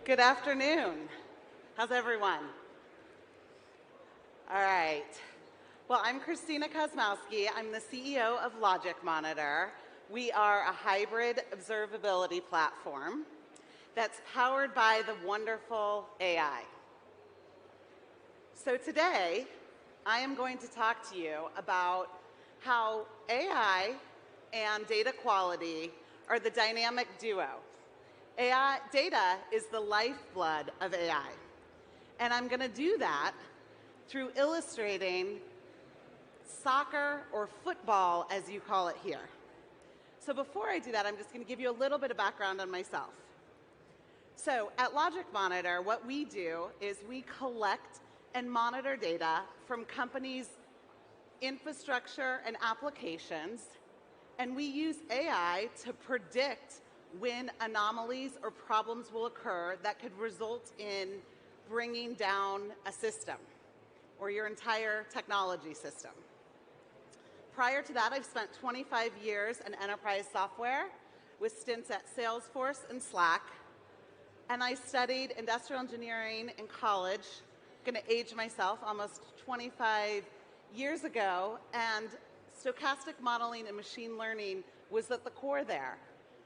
Good afternoon. How's everyone? All right. Well, I'm Christina Kosmowski. I'm the CEO of LogicMonitor. We are a hybrid observability platform that's powered by the wonderful AI. So today, I am going to talk to you about how AI and data quality are the dynamic duo. Data is the lifeblood of AI. And I'm going to do that through illustrating soccer or football, as you call it here. So before I do that, I'm just going to give you a little bit of background on myself. So at LogicMonitor, what we do is we collect and monitor data from companies' infrastructure and applications, and we use AI to predict when anomalies or problems will occur that could result in bringing down a system or your entire technology system. Prior to that, I've spent 25 years in enterprise software with stints at Salesforce and Slack, and I studied industrial engineering in college. I'm going to age myself, almost 25 years ago, and stochastic modeling and machine learning was at the core there.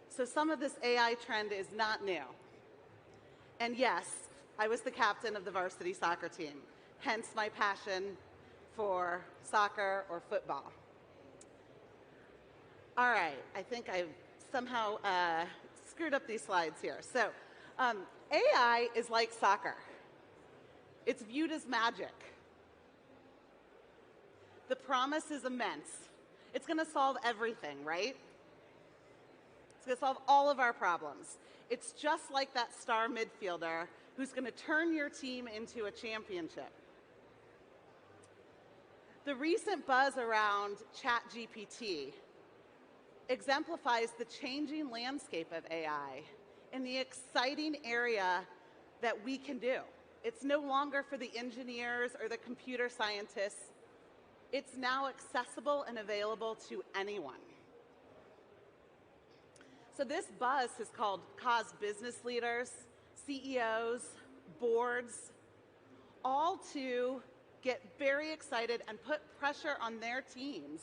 So some of this AI trend is not new. And yes, I was the captain of the varsity soccer team, hence my passion for soccer or football. All right, I think I've somehow screwed up these slides here. So AI is like soccer. It's viewed as magic. The promise is immense. It's going to solve everything, right? It's going to solve all of our problems. It's just like that star midfielder who's going to turn your team into a championship. The recent buzz around ChatGPT exemplifies the changing landscape of AI and the exciting area that we can do. It's no longer for the engineers or the computer scientists. It's now accessible and available to anyone. So this buzz has caused business leaders, CEOs, boards, all to get very excited and put pressure on their teams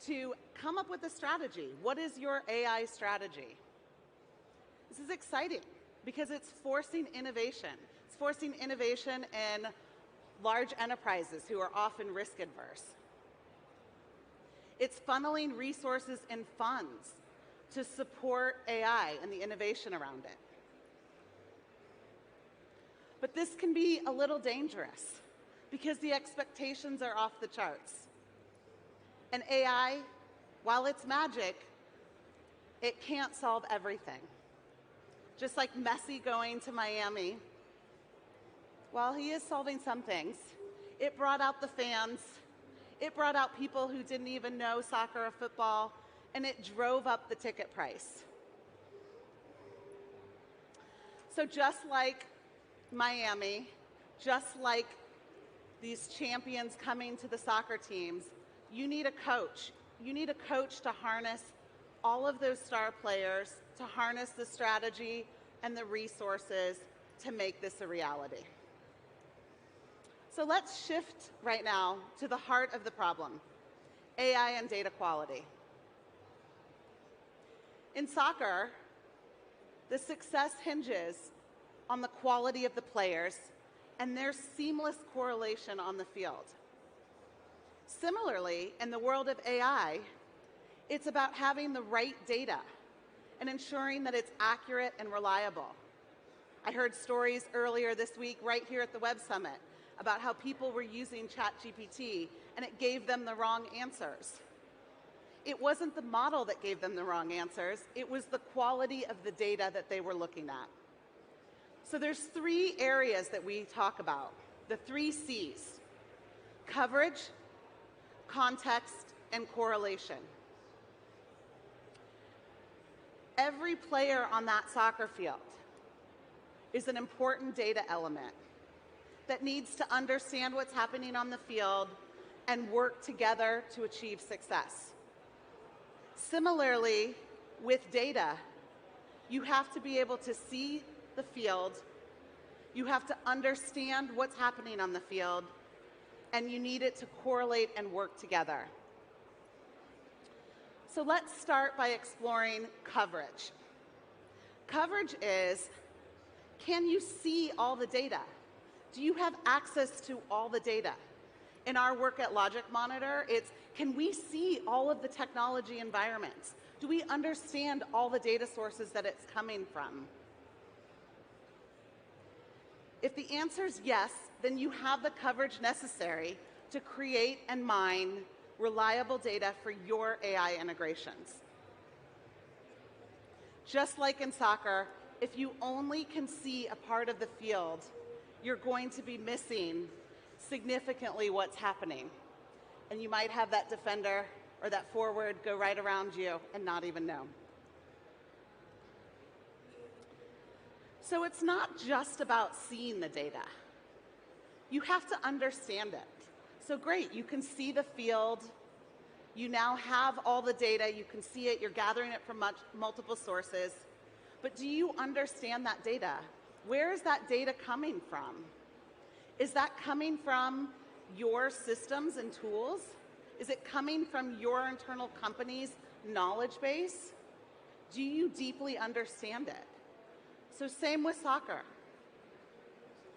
to come up with a strategy. What is your AI strategy? This is exciting because it's forcing innovation. It's forcing innovation in large enterprises who are often risk adverse. It's funneling resources and funds to support AI and the innovation around it. But this can be a little dangerous because the expectations are off the charts. And AI, while it's magic, it can't solve everything. Just like Messi going to Miami, while he is solving some things, it brought out the fans, it brought out people who didn't even know soccer or football, and it drove up the ticket price. So just like Miami, just like these champions coming to the soccer teams, you need a coach. You need a coach to harness all of those star players, to harness the strategy and the resources to make this a reality. So let's shift right now to the heart of the problem, AI and data quality. In soccer, the success hinges on the quality of the players and their seamless correlation on the field. Similarly, in the world of AI, it's about having the right data and ensuring that it's accurate and reliable. I heard stories earlier this week right here at the WebSummit about how people were using ChatGPT and it gave them the wrong answers. It wasn't the model that gave them the wrong answers, it was the quality of the data that they were looking at. So there's three areas that we talk about, the 3 C's: coverage, context, and correlation. Every player on that soccer field is an important data element that needs to understand what's happening on the field and work together to achieve success. Similarly, with data, you have to be able to see the field, you have to understand what's happening on the field, and you need it to correlate and work together. So let's start by exploring coverage. Coverage is, can you see all the data? Do you have access to all the data? In our work at LogicMonitor, it's, can we see all of the technology environments? Do we understand all the data sources that it's coming from? If the answer is yes, then you have the coverage necessary to create and mine reliable data for your AI integrations. Just like in soccer, if you only can see a part of the field, you're going to be missing significantly what's happening. And you might have that defender or that forward go right around you and not even know. So it's not just about seeing the data. You have to understand it. So great, you can see the field. You now have all the data. You can see it. You're gathering it from multiple sources. But do you understand that data? Where is that data coming from? Is that coming from your systems and tools? Is it coming from your internal company's knowledge base? Do you deeply understand it? So same with soccer.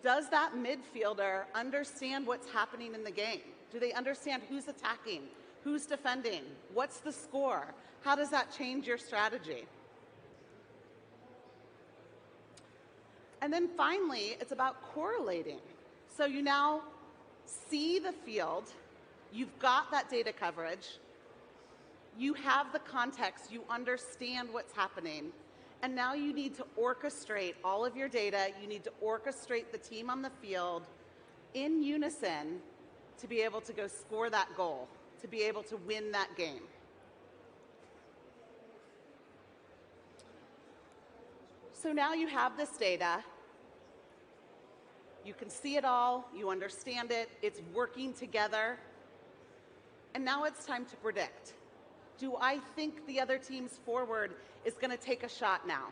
Does that midfielder understand what's happening in the game? Do they understand who's attacking, who's defending, what's the score? How does that change your strategy? And then finally, it's about correlating. So you now see the field, you've got that data coverage, you have the context, you understand what's happening, and now you need to orchestrate all of your data, you need to orchestrate the team on the field in unison to be able to go score that goal, to be able to win that game. So now you have this data, you can see it all, you understand it, it's working together, and now it's time to predict. Do I think the other team's forward is going to take a shot now?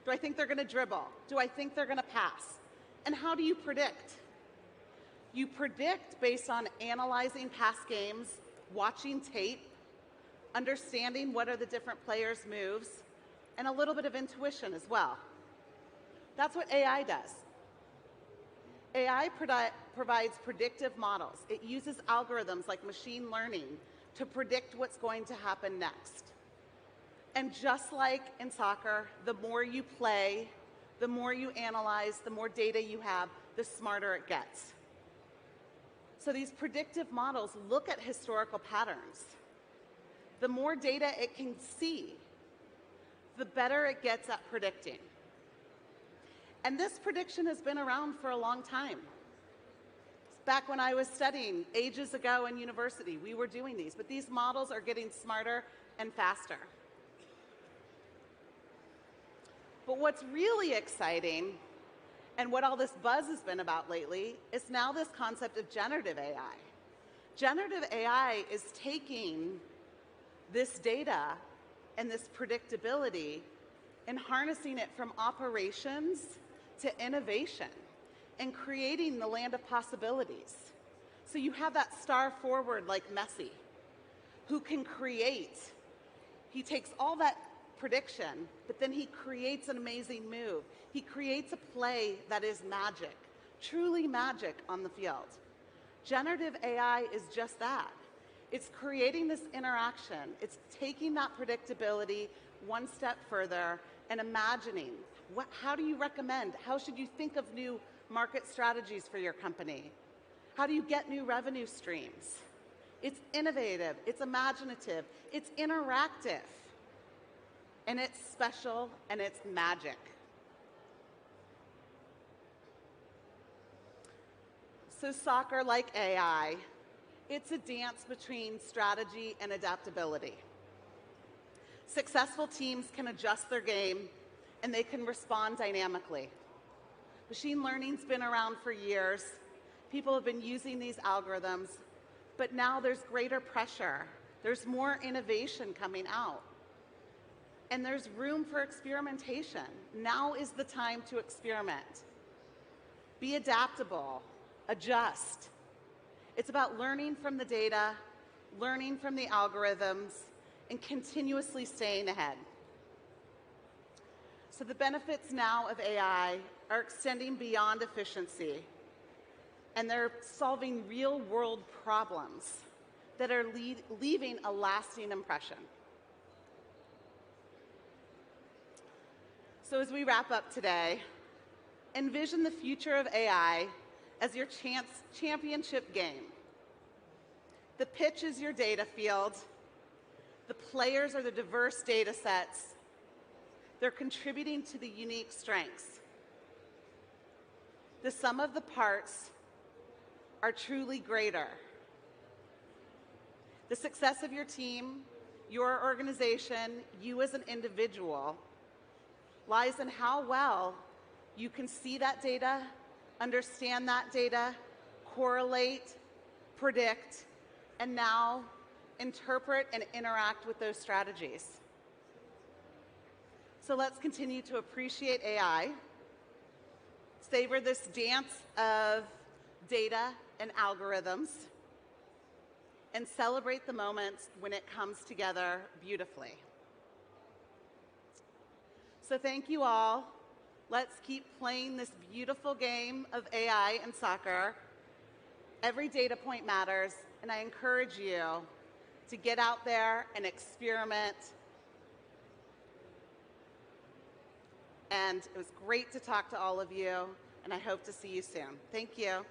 Do I think they're going to dribble? Do I think they're going to pass? And how do you predict? You predict based on analyzing past games, watching tape, understanding what are the different players' moves, and a little bit of intuition as well. That's what AI does. AI provides predictive models. It uses algorithms like machine learning to predict what's going to happen next. And just like in soccer, the more you play, the more you analyze, the more data you have, the smarter it gets. So these predictive models look at historical patterns. The more data it can see, the better it gets at predicting. And this prediction has been around for a long time. Back when I was studying ages ago in university, we were doing these, but these models are getting smarter and faster. But what's really exciting, and what all this buzz has been about lately, is now this concept of generative AI. Generative AI is taking this data and this predictability and harnessing it from operations to innovation and creating the land of possibilities. So you have that star forward like Messi, who can create. He takes all that prediction, but then he creates an amazing move. He creates a play that is magic, truly magic on the field. Generative AI is just that. It's creating this interaction. It's taking that predictability one step further and imagining, how do you recommend? How should you think of new market strategies for your company? How do you get new revenue streams? It's innovative, it's imaginative, it's interactive, and it's special, and it's magic. So soccer, like AI, it's a dance between strategy and adaptability. Successful teams can adjust their game, and they can respond dynamically. Machine learning's been around for years. People have been using these algorithms, but now there's greater pressure. There's more innovation coming out. And there's room for experimentation. Now is the time to experiment. Be adaptable, adjust. It's about learning from the data, learning from the algorithms, and continuously staying ahead. So the benefits now of AI are extending beyond efficiency, and they're solving real-world problems that are leaving a lasting impression. So as we wrap up today, envision the future of AI as your championship game. The pitch is your data field. The players are the diverse data sets. They're contributing to the unique strengths. The sum of the parts are truly greater. The success of your team, your organization, you as an individual, lies in how well you can see that data, understand that data, correlate, predict, and now interpret and interact with those strategies. So let's continue to appreciate AI, savor this dance of data and algorithms, and celebrate the moments when it comes together beautifully. So thank you all. Let's keep playing this beautiful game of AI and soccer. Every data point matters, and I encourage you to get out there and experiment. And it was great to talk to all of you, and I hope to see you soon. Thank you.